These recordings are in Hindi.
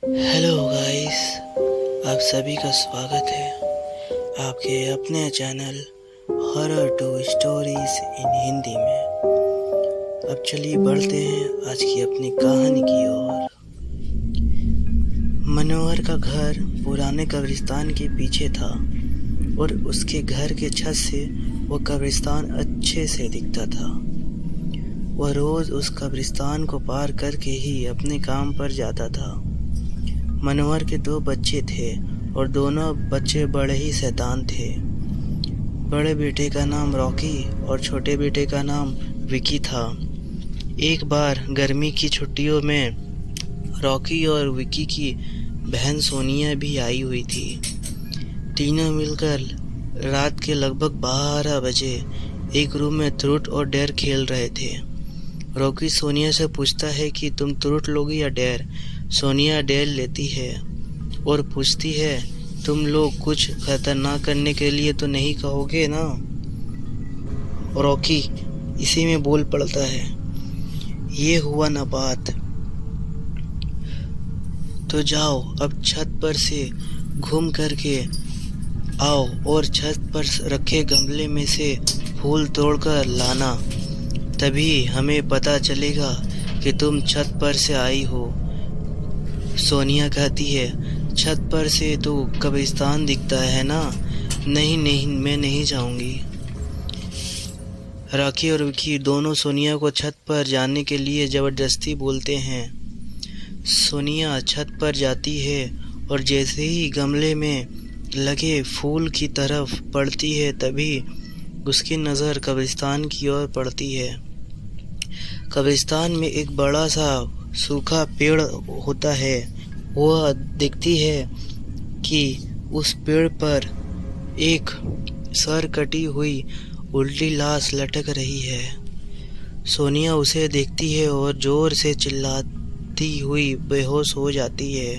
हेलो गाइस, आप सभी का स्वागत है आपके अपने channel horror two stories in Hindi में। अब चलिए बढ़ते हैं आज की अपनी कहानी की ओर। मनोहर का घर पुराने कब्रिस्तान के पीछे था और उसके घर के छत से वो कब्रिस्तान अच्छे से दिखता था। वह रोज उस कब्रिस्तान को पार करके ही अपने काम पर जाता था। मनोहर के 2 बच्चे थे और दोनों बच्चे बड़े ही शैतान थे। बड़े बेटे का नाम रॉकी और छोटे बेटे का नाम विकी था। एक बार गर्मी की छुट्टियों में रॉकी और विकी की बहन सोनिया भी आई हुई थी। तीनों मिलकर रात के लगभग 12 बजे एक रूम में ट्रूथ और डेयर खेल रहे थे। रॉकी सोनिया से पूछता है कि तुम ट्रूथ लोगी या डेयर। सोनिया डेयर लेती है और पूछती है, तुम लोग कुछ खतरनाक करने के लिए तो नहीं कहोगे ना। रॉकी इसी में बोल पड़ता है, ये हुआ ना बात। तो जाओ अब छत पर से घूम करके आओ और छत पर रखे गमले में से फूल तोड़कर लाना, तभी हमें पता चलेगा कि तुम छत पर से आई हो। सोनिया कहती है, छत पर से तो कब्रिस्तान दिखता है ना। नहीं नहीं, मैं नहीं जाऊंगी। रॉकी और विकी दोनों सोनिया को छत पर जाने के लिए ज़बरदस्ती बोलते हैं। सोनिया छत पर जाती है और जैसे ही गमले में लगे फूल की तरफ पड़ती है तभी उसकी नज़र कब्रिस्तान की ओर पड़ती है। कब्रिस्तान में एक बड़ा सा सूखा पेड़ होता है। वह देखती है कि उस पेड़ पर एक सर कटी हुई उल्टी लाश लटक रही है। सोनिया उसे देखती है और जोर से चिल्लाती हुई बेहोश हो जाती है।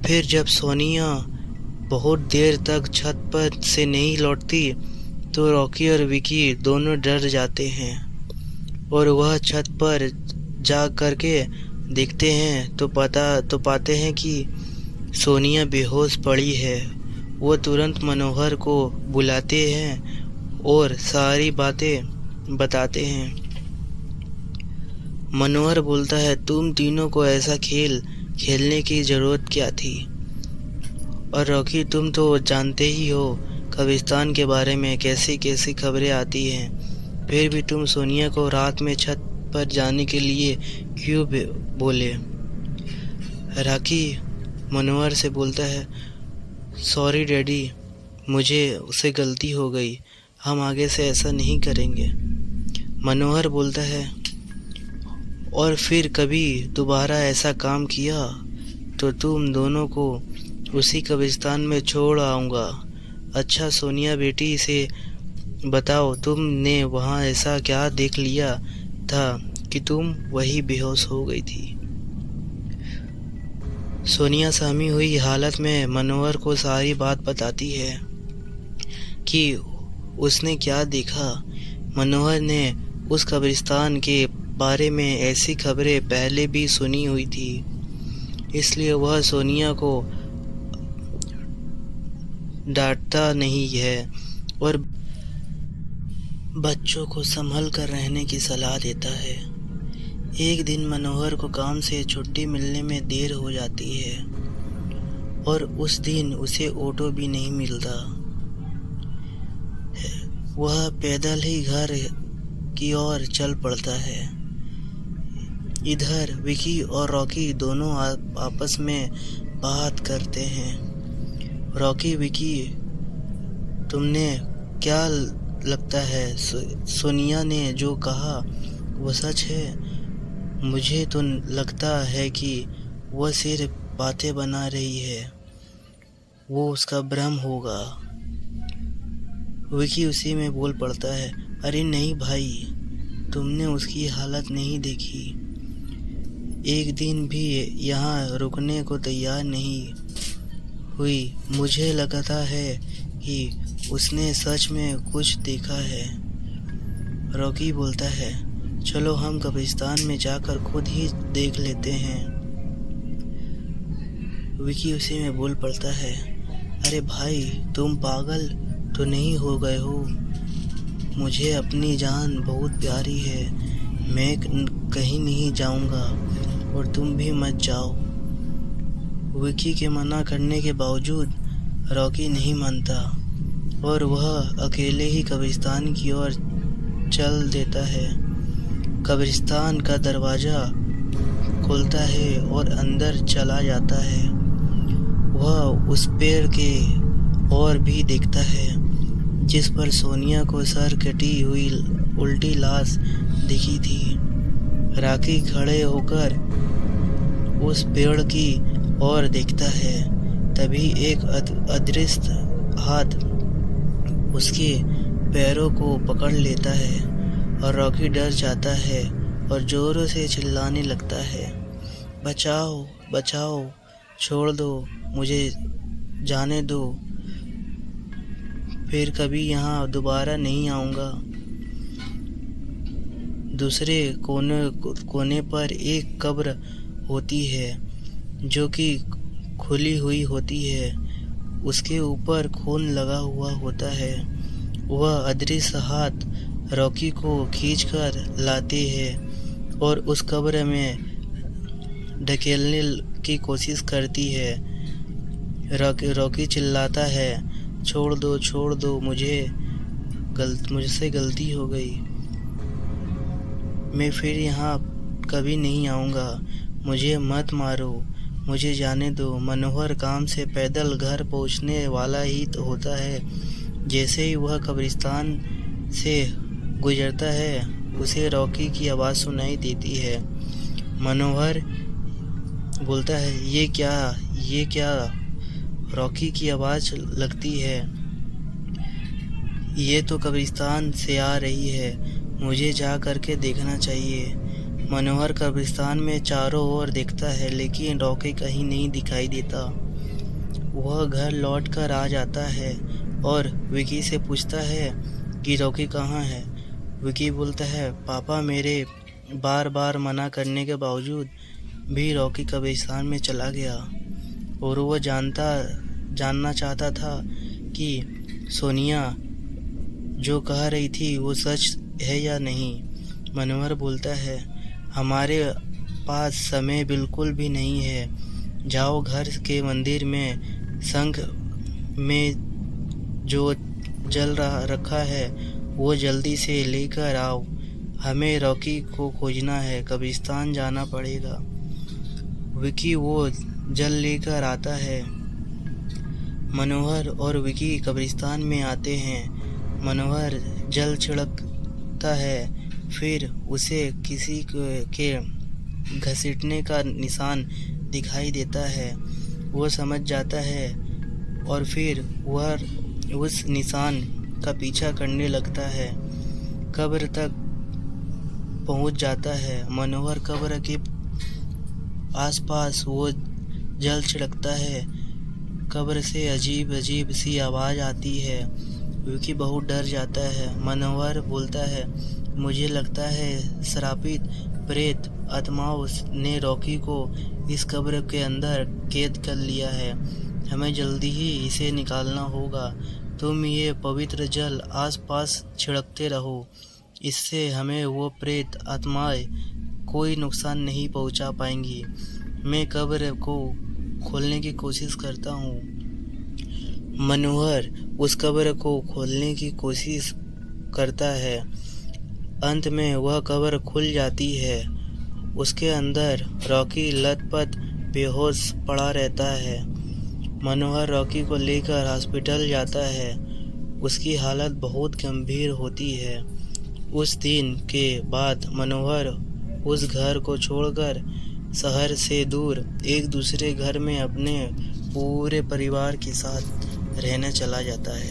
फिर जब सोनिया बहुत देर तक छत पर से नहीं लौटती तो रॉकी और विकी दोनों डर जाते हैं और वह छत पर जा करके देखते हैं तो पाते हैं कि सोनिया बेहोश पड़ी है। वो तुरंत मनोहर को बुलाते हैं और सारी बातें बताते हैं। मनोहर बोलता है, तुम तीनों को ऐसा खेल खेलने की ज़रूरत क्या थी। और रॉकी, तुम तो जानते ही हो कब्रिस्तान के बारे में कैसी कैसी खबरें आती हैं, फिर भी तुम सोनिया को रात में छत पर जाने के लिए क्यों बोले। रॉकी मनोहर से बोलता है, सॉरी डैडी, मुझे उससे गलती हो गई, हम आगे से ऐसा नहीं करेंगे। मनोहर बोलता है, और फिर कभी दोबारा ऐसा काम किया तो तुम दोनों को उसी कब्रिस्तान में छोड़ आऊँगा। अच्छा सोनिया बेटी से बताओ, तुमने वहाँ ऐसा क्या देख लिया था कि तुम वही बेहोश हो गई थी। सोनिया सहमी हुई हालत में मनोहर को सारी बात बताती है कि उसने क्या देखा। मनोहर ने उस कब्रिस्तान के बारे में ऐसी खबरें पहले भी सुनी हुई थी, इसलिए वह सोनिया को डांटता नहीं है और बच्चों को संभल कर रहने की सलाह देता है। एक दिन मनोहर को काम से छुट्टी मिलने में देर हो जाती है और उस दिन उसे ऑटो भी नहीं मिलता। वह पैदल ही घर की ओर चल पड़ता है। इधर विकी और रॉकी दोनों आपस में बात करते हैं। रॉकी, विकी, तुमने क्या लगता है सोनिया ने जो कहा वो सच है? मुझे तो लगता है कि वह सिर्फ बातें बना रही है, वो उसका भ्रम होगा। विकी उसी में बोल पड़ता है, अरे नहीं भाई, तुमने उसकी हालत नहीं देखी, एक दिन भी यहाँ रुकने को तैयार नहीं हुई। मुझे लगता है कि उसने सच में कुछ देखा है। रॉकी बोलता है, चलो हम कब्रिस्तान में जाकर खुद ही देख लेते हैं। विकी उसी में बोल पड़ता है, अरे भाई तुम पागल तो नहीं हो गए हो? मुझे अपनी जान बहुत प्यारी है, मैं कहीं नहीं जाऊंगा और तुम भी मत जाओ। विकी के मना करने के बावजूद रॉकी नहीं मानता और वह अकेले ही कब्रिस्तान की ओर चल देता है। कब्रिस्तान का दरवाज़ा खुलता है और अंदर चला जाता है। वह उस पेड़ के और भी देखता है जिस पर सोनिया को सर कटी हुई उल्टी लाश दिखी थी। रॉकी खड़े होकर उस पेड़ की ओर देखता है। तभी एक अदृश्य हाथ उसके पैरों को पकड़ लेता है और रॉकी डर जाता है और जोरों से चिल्लाने लगता है, बचाओ बचाओ, छोड़ दो, मुझे जाने दो, फिर कभी यहाँ दोबारा नहीं आऊँगा। दूसरे कोने पर एक कब्र होती है जो कि खुली हुई होती है। उसके ऊपर खून लगा हुआ होता है। वह अदृश्य हाथ रॉकी को खींचकर लाते हैं और उस कब्र में ढकेलने की कोशिश करती है। रॉकी चिल्लाता है, छोड़ दो, मुझसे गलती हो गई, मैं फिर यहाँ कभी नहीं आऊँगा, मुझे मत मारो, मुझे जाने दो। मनोहर काम से पैदल घर पहुँचने वाला ही तो होता है। जैसे ही वह कब्रिस्तान से गुजरता है उसे रॉकी की आवाज़ सुनाई देती है। मनोहर बोलता है, ये क्या? रॉकी की आवाज़ लगती है, ये तो कब्रिस्तान से आ रही है, मुझे जा करके देखना चाहिए। मनोहर कब्रिस्तान में चारों ओर देखता है लेकिन रॉकी कहीं नहीं दिखाई देता। वह घर लौट कर आ जाता है और विकी से पूछता है कि रॉकी कहाँ है। विकी बोलता है, पापा मेरे बार बार मना करने के बावजूद भी रॉकी कब्रिस्तान में चला गया और वह जानना चाहता था कि सोनिया जो कह रही थी वो सच है या नहीं। मनोहर बोलता है, हमारे पास समय बिल्कुल भी नहीं है, जाओ घर के मंदिर में शंख में जो जल रखा है वो जल्दी से लेकर आओ, हमें रॉकी को खोजना है, कब्रिस्तान जाना पड़ेगा। विकी वो जल लेकर आता है। मनोहर और विकी कब्रिस्तान में आते हैं। मनोहर जल छिड़कता है, फिर उसे किसी के घसीटने का निशान दिखाई देता है। वो समझ जाता है और फिर वह उस निशान का पीछा करने लगता है। कब्र तक पहुंच जाता है। मनोहर कब्र के आसपास वो जल छिड़कता है। कब्र से अजीब सी आवाज़ आती है। विकी बहुत डर जाता है। मनोहर बोलता है, मुझे लगता है श्रापित प्रेत आत्माओं ने रॉकी को इस कब्र के अंदर कैद कर लिया है, हमें जल्दी ही इसे निकालना होगा। तुम ये पवित्र जल आसपास छिड़कते रहो, इससे हमें वो प्रेत आत्माएं कोई नुकसान नहीं पहुंचा पाएंगी। मैं कब्र को खोलने की कोशिश करता हूँ। मनोहर उस कब्र को खोलने की कोशिश करता है। अंत में वह कब्र खुल जाती है। उसके अंदर रॉकी लथपथ बेहोश पड़ा रहता है। मनोहर रॉकी को लेकर हॉस्पिटल जाता है। उसकी हालत बहुत गंभीर होती है। उस दिन के बाद मनोहर उस घर को छोड़कर शहर से दूर एक दूसरे घर में अपने पूरे परिवार के साथ रहने चला जाता है।